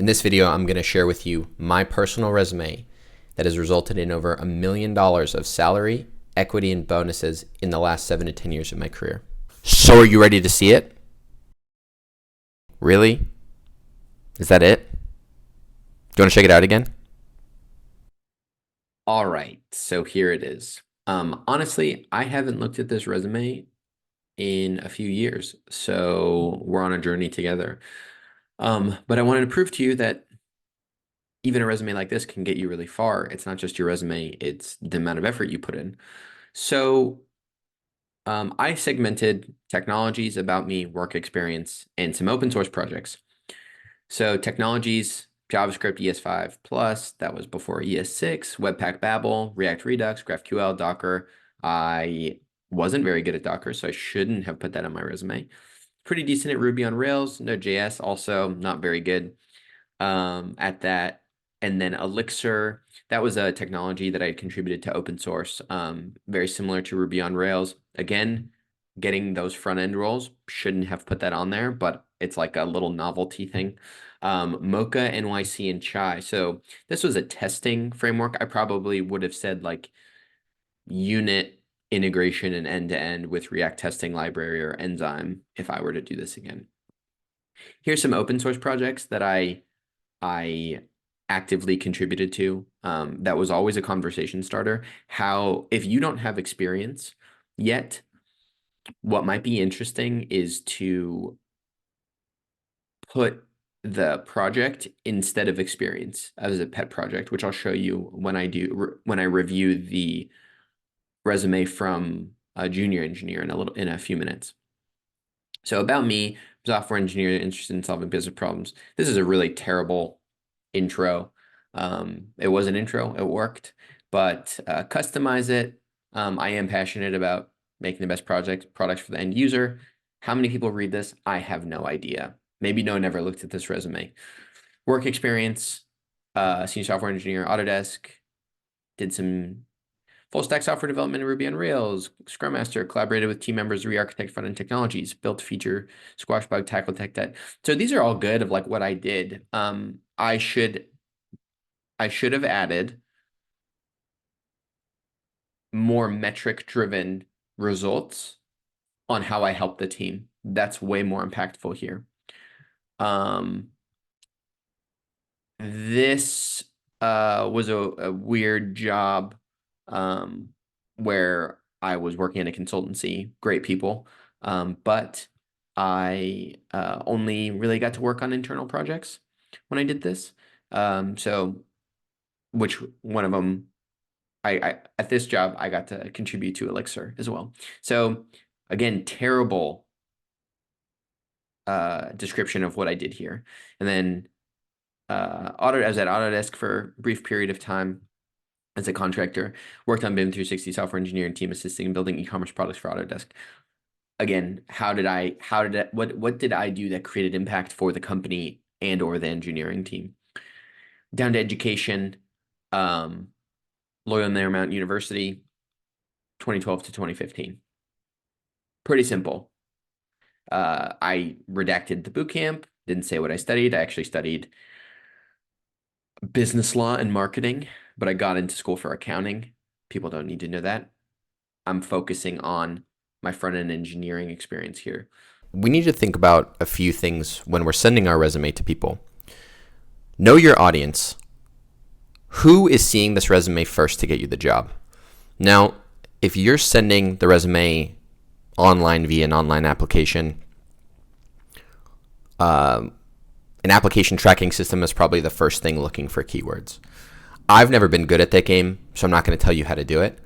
In this video, I'm going to share with you my personal resume that has resulted in over $1 million of salary, equity, and bonuses in the last 7 to 10 years of my career. So are you ready to see it? Really? Is that it? Do you want to check it out again? All right, so here it is. Honestly, I haven't looked at this resume in a few years, so we're on a journey together. But I wanted to prove to you that even a resume like this can get you really far. It's not just your resume, it's the amount of effort you put in. So I segmented technologies about me, work experience, and some open source projects. So technologies, JavaScript, ES5 plus, that was before ES6, Webpack Babel, React Redux, GraphQL, Docker. I wasn't very good at Docker, so I shouldn't have put that on my resume. Pretty decent at Ruby on Rails, Node.js, also not very good at that. And then Elixir, that was a technology that I had contributed to open source, very similar to Ruby on Rails. Again, getting those front end roles, shouldn't have put that on there, but it's like a little novelty thing. Mocha, NYC, and Chai. So this was a testing framework. I probably would have said like unit integration and end-to-end with React testing library or enzyme if I were to do this again. Here's some open source projects that I actively contributed to. That was always a conversation starter. How, if you don't have experience yet, what might be interesting is to put the project instead of experience as a pet project, which I'll show you when I review the resume from a junior engineer in a few minutes. So about me, software engineer interested in solving business problems. This is a really terrible intro. It was an intro, it worked, but customize it. I am passionate about making the best products for the end user. How many people read this? I have no idea. Maybe no one ever looked at this resume. Work experience, senior software engineer, Autodesk, did some full stack software development in Ruby on Rails, Scrum Master, collaborated with team members, re-architect front-end technologies, built feature, squash bug, tackle tech debt. So these are all good of like what I did. I should have added more metric-driven results on how I help the team. That's way more impactful here. This was a weird job where I was working in a consultancy, great people, but I only really got to work on internal projects when I did this. So which one of them, I at this job, I got to contribute to Elixir as well. So again, terrible description of what I did here. And then I was at Autodesk for a brief period of time as a contractor, worked on BIM 360 software engineering team assisting in building e-commerce products for Autodesk. Again, what did I do that created impact for the company and or the engineering team? Down to education, Loyola Marymount University, 2012 to 2015. Pretty simple. I redacted the boot camp, didn't say what I studied. I actually studied business law and marketing, but I got into school for accounting. People don't need to know that. I'm focusing on my front-end engineering experience here. We need to think about a few things when we're sending our resume to people. Know your audience. Who is seeing this resume first to get you the job? Now, if you're sending the resume online via an online application, an application tracking system is probably the first thing looking for keywords. I've never been good at that game, so I'm not going to tell you how to do it.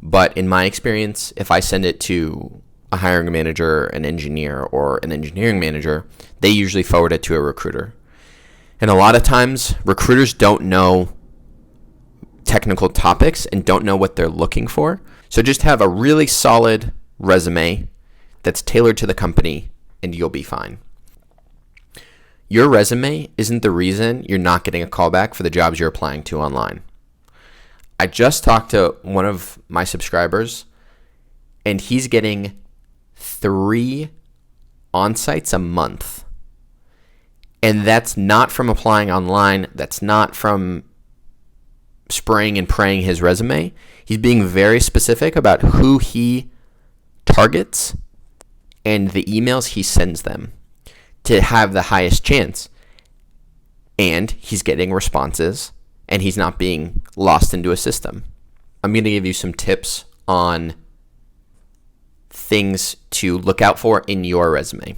But in my experience, if I send it to a hiring manager, an engineer, or an engineering manager, they usually forward it to a recruiter. And a lot of times, recruiters don't know technical topics and don't know what they're looking for. So just have a really solid resume that's tailored to the company, and you'll be fine. Your resume isn't the reason you're not getting a callback for the jobs you're applying to online. I just talked to one of my subscribers, and he's getting 3 on-sites a month. And that's not from applying online. That's not from spraying and praying his resume. He's being very specific about who he targets and the emails he sends them to have the highest chance. And he's getting responses, and he's not being lost into a system. I'm going to give you some tips on things to look out for in your resume.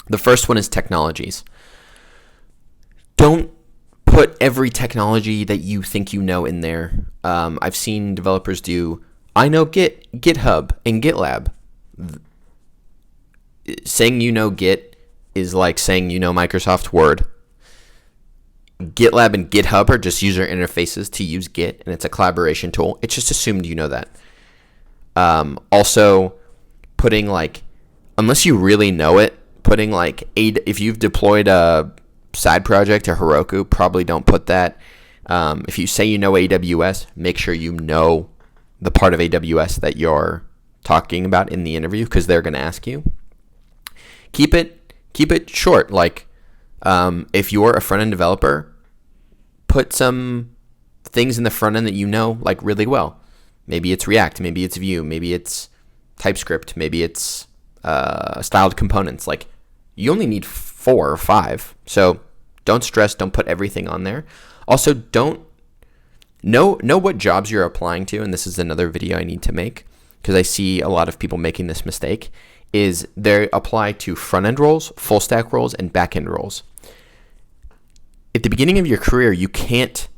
The first one is technologies. Don't put every technology that you think you know in there. I've seen developers do, I know Git, GitHub, and GitLab. Saying you know Git is like saying you know Microsoft Word. GitLab and GitHub are just user interfaces to use Git, and it's a collaboration tool. It's just assumed you know that. Also, putting like, unless you really know it, putting like, if you've deployed a side project to Heroku, probably don't put that. If you say you know AWS, make sure you know the part of AWS that you're talking about in the interview, because they're going to ask you. Keep it short. Like, if you're a front-end developer, put some things in the front end that you know like really well. Maybe it's React, maybe it's Vue, maybe it's TypeScript, maybe it's styled components. Like, you only need 4 or 5, so don't stress. Don't put everything on there. Also, don't know what jobs you're applying to, and this is another video I need to make because I see a lot of people making this mistake. Is they apply to front-end roles, full-stack roles, and back-end roles. At the beginning of your career, you can't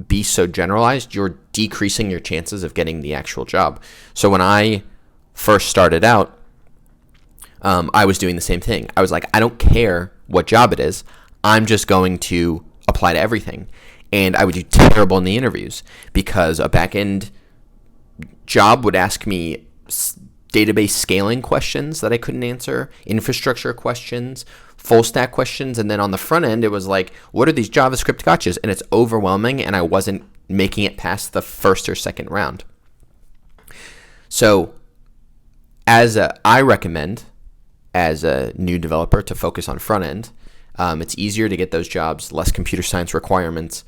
be so generalized. You're decreasing your chances of getting the actual job. So when I first started out, I was doing the same thing. I was like, I don't care what job it is. I'm just going to apply to everything. And I would do terrible in the interviews because a back-end job would ask me database scaling questions that I couldn't answer, infrastructure questions, full stack questions, and then on the front end, it was like, what are these JavaScript gotchas? And it's overwhelming, and I wasn't making it past the first or second round. So I recommend, as a new developer, to focus on front end. It's easier to get those jobs, less computer science requirements.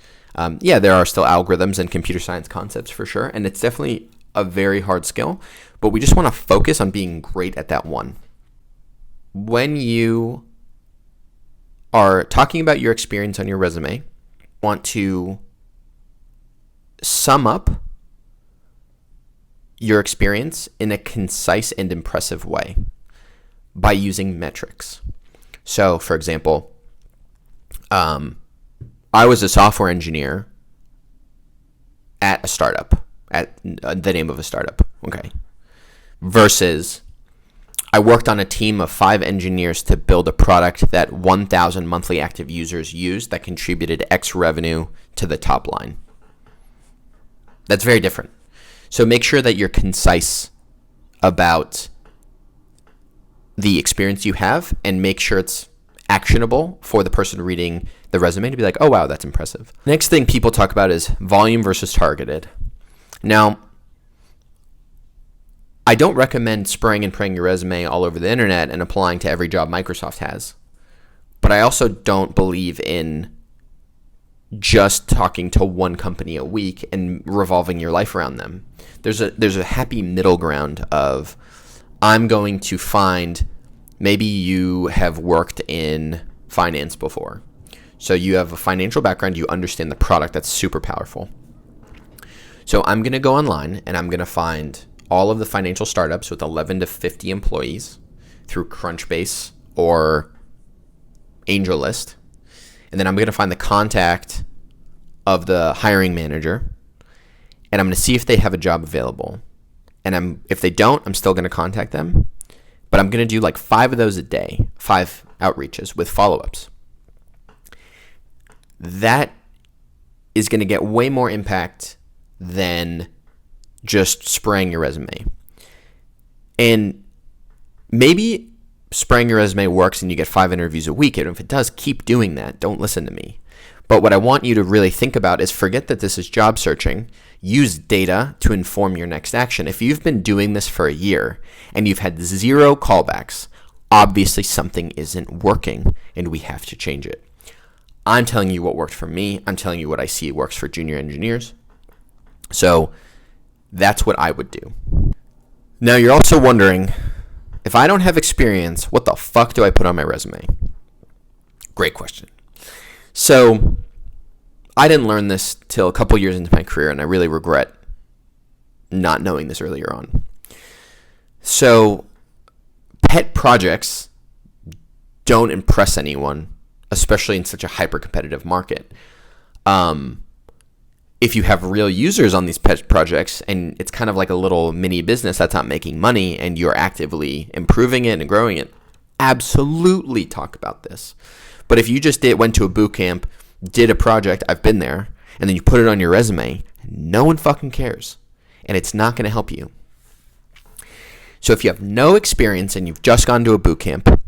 Yeah, there are still algorithms and computer science concepts for sure, and it's definitely a very hard skill, but we just want to focus on being great at that one. When you are talking about your experience on your resume, want to sum up your experience in a concise and impressive way by using metrics. So, for example, I was a software engineer at a startup, at the name of a startup, okay, versus I worked on a team of 5 engineers to build a product that 1,000 monthly active users used that contributed X revenue to the top line. That's very different. So make sure that you're concise about the experience you have and make sure it's actionable for the person reading the resume to be like, oh, wow, that's impressive. Next thing people talk about is volume versus targeted. Now, I don't recommend spraying and praying your resume all over the internet and applying to every job Microsoft has. But I also don't believe in just talking to one company a week and revolving your life around them. There's a happy middle ground of, I'm going to find, maybe you have worked in finance before. So you have a financial background, you understand the product, that's super powerful. So I'm going to go online and I'm going to find all of the financial startups with 11 to 50 employees through Crunchbase or AngelList. And then I'm going to find the contact of the hiring manager, and I'm going to see if they have a job available. And if they don't, I'm still going to contact them. But I'm going to do like 5 of those a day, 5 outreaches with follow-ups. That is going to get way more impact than just spraying your resume. And maybe spraying your resume works and you get 5 interviews a week. And if it does, keep doing that. Don't listen to me. But what I want you to really think about is forget that this is job searching. Use data to inform your next action. If you've been doing this for a year and you've had 0 callbacks, obviously something isn't working and we have to change it. I'm telling you what worked for me. I'm telling you what I see works for junior engineers. So that's what I would do. Now, you're also wondering, if I don't have experience, what the fuck do I put on my resume? Great question. So I didn't learn this till a couple years into my career, and I really regret not knowing this earlier on. So pet projects don't impress anyone, especially in such a hyper-competitive market. If you have real users on these pet projects and it's kind of like a little mini business that's not making money and you're actively improving it and growing it, absolutely talk about this. But if you just went to a boot camp, did a project, I've been there, and then you put it on your resume, no one fucking cares. And it's not going to help you. So if you have no experience and you've just gone to a boot camp,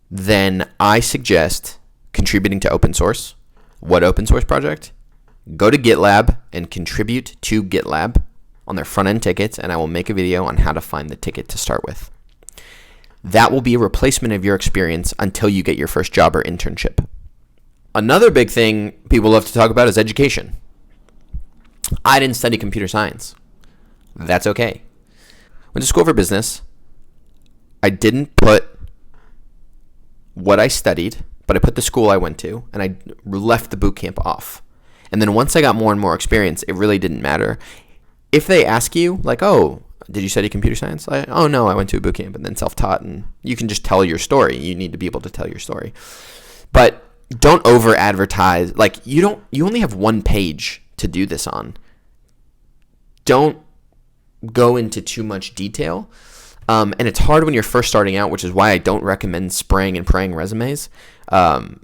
then I suggest contributing to open source. What open source project? Go to GitLab and contribute to GitLab on their front end tickets, and I will make a video on how to find the ticket to start with. That will be a replacement of your experience until you get your first job or internship. Another big thing people love to talk about is education. I didn't study computer science. That's okay. Went to school for business. I didn't put what I studied, but I put the school I went to, and I left the boot camp off. And then once I got more and more experience, it really didn't matter. If they ask you, like, oh, did you study computer science? Oh, no, I went to a boot camp and then self-taught, and you can just tell your story. You need to be able to tell your story. But don't over-advertise. Like, you only have one page to do this on. Don't go into too much detail. And it's hard when you're first starting out, which is why I don't recommend spraying and praying resumes,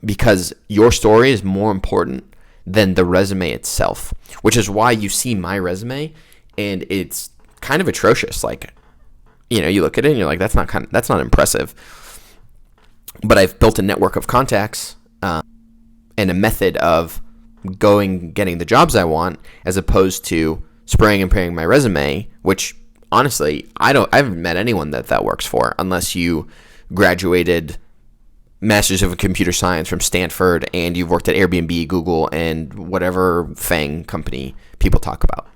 because your story is more important than the resume itself, which is why you see my resume and it's kind of atrocious. Like, you look at it and you're like, that's not impressive. But I've built a network of contacts and a method of getting the jobs I want, as opposed to spraying and praying my resume, which honestly, I haven't met anyone that works for, unless you graduated Masters of Computer Science from Stanford and you've worked at Airbnb, Google, and whatever FANG company people talk about.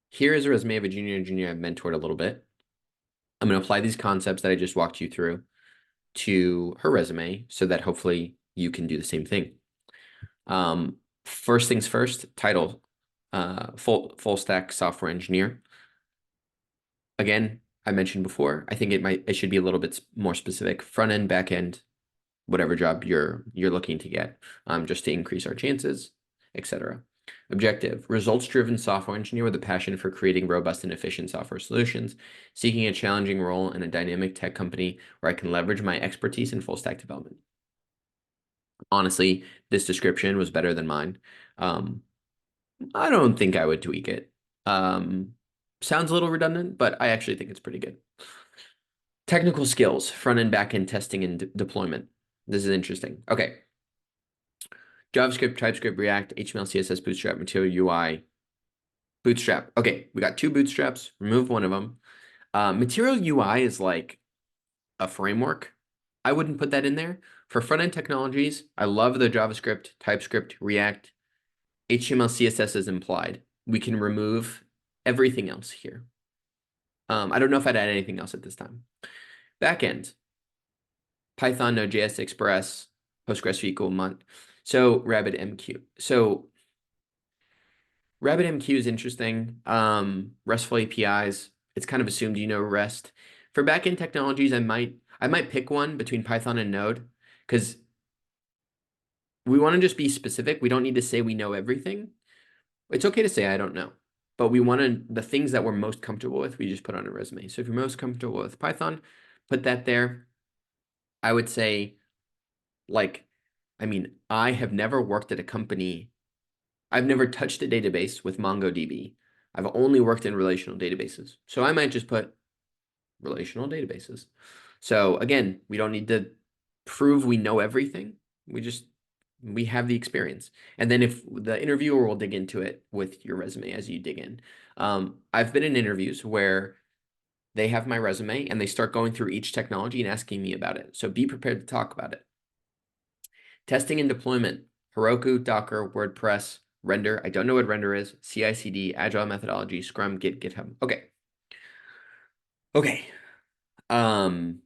Here is a resume of a junior engineer I've mentored a little bit. I'm going to apply these concepts that I just walked you through to her resume so that hopefully you can do the same thing. First things first, title, full stack software engineer. Again, I mentioned before, I think it should be a little bit more specific, front end, back end, whatever job you're looking to get, just to increase our chances, etc. Objective, results-driven software engineer with a passion for creating robust and efficient software solutions, seeking a challenging role in a dynamic tech company where I can leverage my expertise in full stack development. Honestly, this description was better than mine. I don't think I would tweak it. Sounds a little redundant, but I actually think it's pretty good. Technical skills, front-end, back-end testing, and deployment. This is interesting. Okay. JavaScript, TypeScript, React, HTML, CSS, Bootstrap, Material UI, Bootstrap. Okay, we got two bootstraps. Remove one of them. Material UI is like a framework. I wouldn't put that in there. For front-end technologies, I love the JavaScript, TypeScript, React, HTML, CSS is implied. We can remove everything else here. I don't know if I'd add anything else at this time. Backend, Python, Node.js, Express, PostgreSQL, so RabbitMQ. So RabbitMQ is interesting. RESTful APIs, it's kind of assumed you know REST. For backend technologies, I might pick one between Python and Node, because we want to just be specific. We don't need to say we know everything. It's okay to say I don't know, but we want the things that we're most comfortable with, we just put on a resume. So if you're most comfortable with Python, put that there. I would say, I have never worked at a company. I've never touched a database with MongoDB. I've only worked in relational databases. So I might just put relational databases. So again, we don't need to prove we know everything. We have the experience. And then if the interviewer will dig into it with your resume as you dig in. I've been in interviews where they have my resume and they start going through each technology and asking me about it. So be prepared to talk about it. Testing and deployment, Heroku, Docker, WordPress, Render. I don't know what Render is. CI/CD, Agile methodology, Scrum, Git, GitHub. Okay. Okay. Um,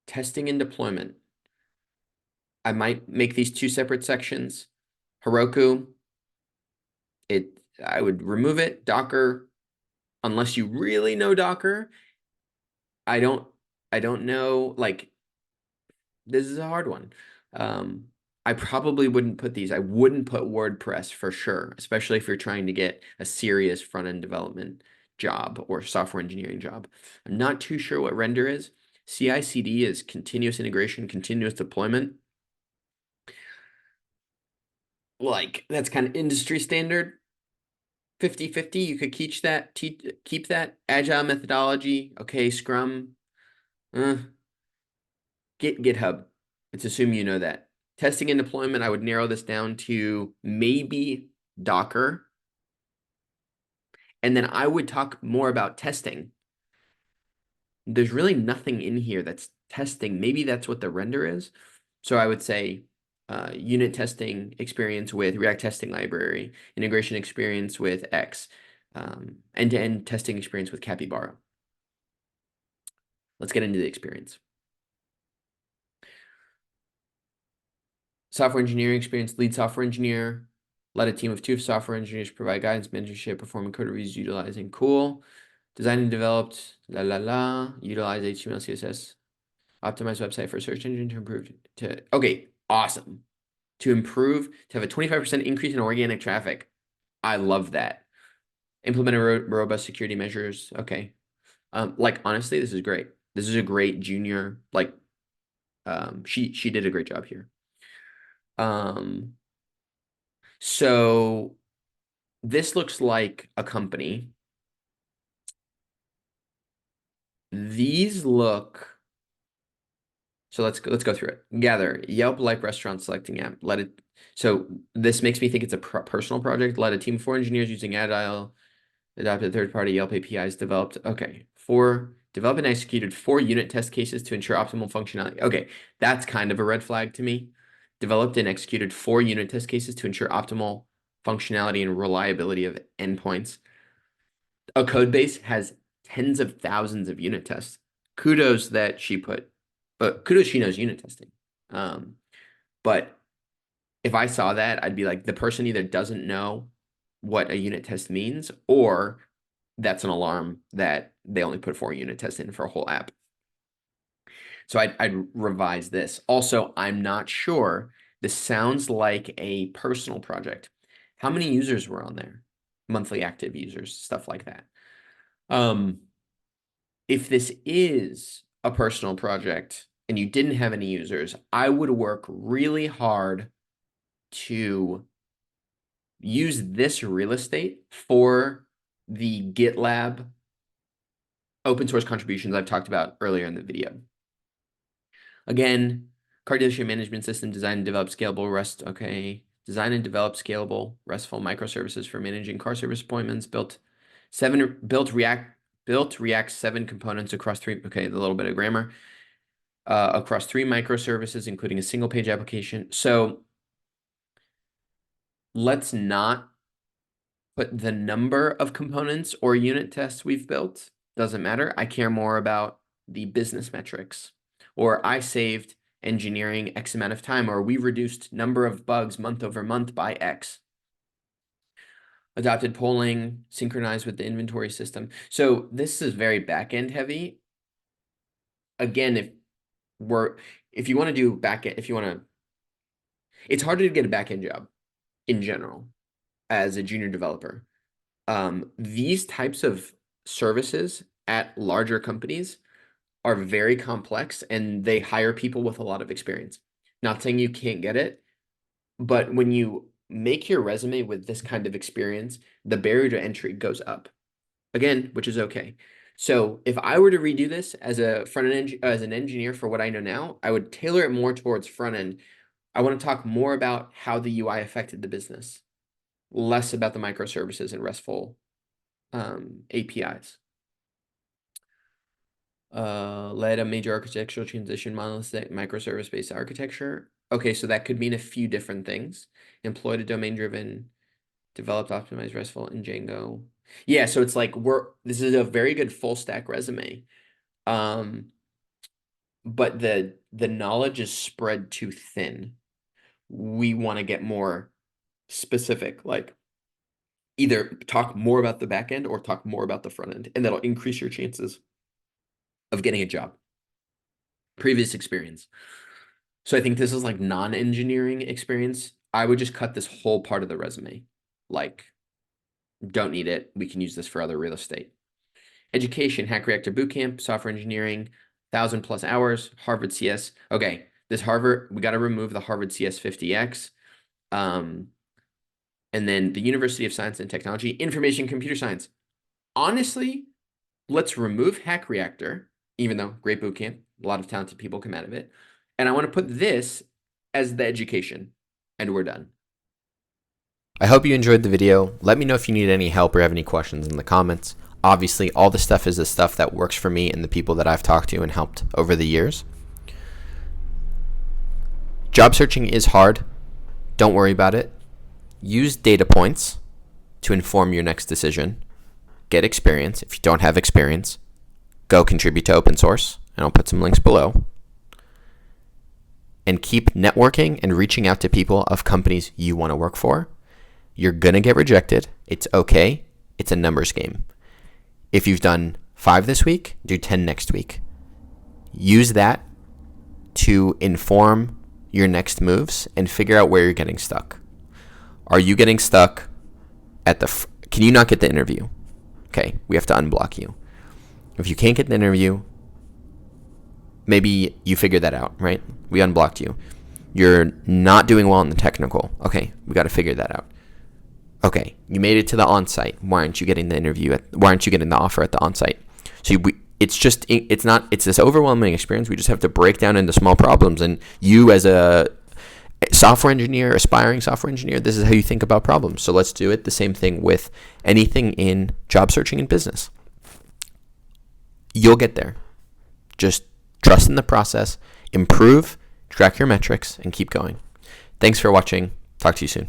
testing and deployment. I might make these two separate sections. Heroku, I would remove it. Docker, unless you really know Docker, I don't I don't know, like, this is a hard one. Um, I probably wouldn't put these. I wouldn't put WordPress for sure, especially if you're trying to get a serious front-end development job or software engineering job. I'm not too sure what Render is. CI/CD is continuous integration, continuous deployment. Like, that's kind of industry standard. 50/50. You could keep that. Agile methodology. Okay, Scrum. Uh, GitHub. Let's assume you know that. Testing and deployment, I would narrow this down to maybe Docker. And then I would talk more about testing. There's really nothing in here that's testing. Maybe that's what the render is. So I would say unit testing experience with React testing library, integration experience with X, end-to-end testing experience with Capybara. Let's get into the experience. Software engineering experience, lead software engineer, led a team of 2 software engineers, provide guidance, mentorship, performing code reviews, utilizing cool, designed and developed, utilize HTML, CSS, optimize website for search engine to improve, okay, awesome. To improve, to have a 25% increase in organic traffic. I love that. Implement a robust security measures. Okay. Like, honestly, this is great. This is a great junior, like, she did a great job here. So this looks like a company. These look, so let's go through it. Gather, Yelp like restaurant selecting app. So this makes me think it's a personal project. Led a team of 4 engineers using Agile, adopted third-party Yelp APIs, developed, okay, developed and executed 4 unit test cases to ensure optimal functionality. Okay, that's kind of a red flag to me. Developed and executed 4 unit test cases to ensure optimal functionality and reliability of endpoints. A code base has tens of thousands of unit tests. Kudos that she put, but kudos she knows unit testing. Um, but if I saw that, I'd be like, the person either doesn't know what a unit test means, or that's an alarm that they only put 4 unit tests in for a whole app. So I'd revise this. Also, I'm not sure. This sounds like a personal project. How many users were on there? Monthly active users, stuff like that. If this is a personal project and you didn't have any users, I would work really hard to use this real estate for the GitLab open source contributions I've talked about earlier in the video. Again, car dealership management system, design and develop scalable REST. Okay. Design and develop scalable RESTful microservices for managing car service appointments. Built React 7 components across 3. Okay, a little bit of grammar. Across 3 microservices, including a single page application. So let's not put the number of components or unit tests we've built. Doesn't matter. I care more about the business metrics. Or I saved engineering X amount of time, or we reduced number of bugs month over month by X. Adopted polling, synchronized with the inventory system. So this is very back-end heavy. Again, if you want to do back-end, it's harder to get a back-end job in general as a junior developer. These types of services at larger companies are very complex and they hire people with a lot of experience. Not saying you can't get it, but when you make your resume with this kind of experience, the barrier to entry goes up. Again, which is okay. So if I were to redo this as an engineer for what I know now, I would tailor it more towards front end. I want to talk more about how the UI affected the business, less about the microservices and RESTful APIs. Led a major architectural transition, monolithic microservice-based architecture. Okay, so that could mean a few different things. Employed a domain-driven, developed, optimized, RESTful, in Django. Yeah, so it's like this is a very good full stack resume. But the knowledge is spread too thin. We want to get more specific, like either talk more about the back end or talk more about the front end, and that'll increase your chances of getting a job. Previous experience. So I think this is like non-engineering experience. I would just cut this whole part of the resume. Like, don't need it. We can use this for other real estate. Education, Hack Reactor Bootcamp, software engineering, 1,000+ hours, Harvard CS. Okay, this Harvard, we got to remove the Harvard CS 50X. And then the University of Science and Technology, Information Computer Science. Honestly, let's remove Hack Reactor, even though great bootcamp, a lot of talented people come out of it. And I want to put this as the education, and we're done. I hope you enjoyed the video. Let me know if you need any help or have any questions in the comments. Obviously, all the stuff is the stuff that works for me and the people that I've talked to and helped over the years. Job searching is hard. Don't worry about it. Use data points to inform your next decision. Get experience. If you don't have experience, go contribute to open source, and I'll put some links below. And keep networking and reaching out to people of companies you want to work for. You're going to get rejected. It's okay. It's a numbers game. If you've done 5 this week, do 10 next week. Use that to inform your next moves and figure out where you're getting stuck. Are you getting stuck at can you not get the interview? Okay, we have to unblock you. If you can't get the interview, maybe you figured that out, right? We unblocked you. You're not doing well in the technical. Okay, we got to figure that out. Okay, you made it to the on-site. Why aren't you getting the interview? Why aren't you getting the offer at the on-site? So it's this overwhelming experience. We just have to break down into small problems. And you, as a software engineer, aspiring software engineer, this is how you think about problems. So let's do it the same thing with anything in job searching and business. You'll get there. Just trust in the process, improve, track your metrics, and keep going. Thanks for watching. Talk to you soon.